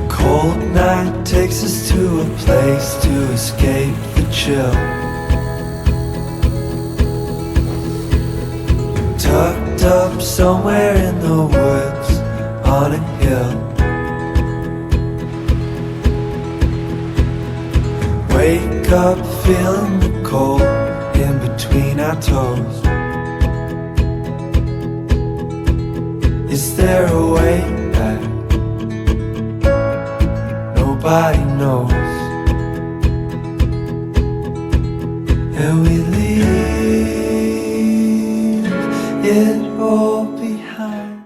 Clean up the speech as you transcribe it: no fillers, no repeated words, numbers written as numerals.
Cold night takes us to a place to escape the chill. Tucked up somewhere in the woods on a hill. Wake up feeling the cold in between our toes. Is there a way back? Nobody knows. And we leave it all behind.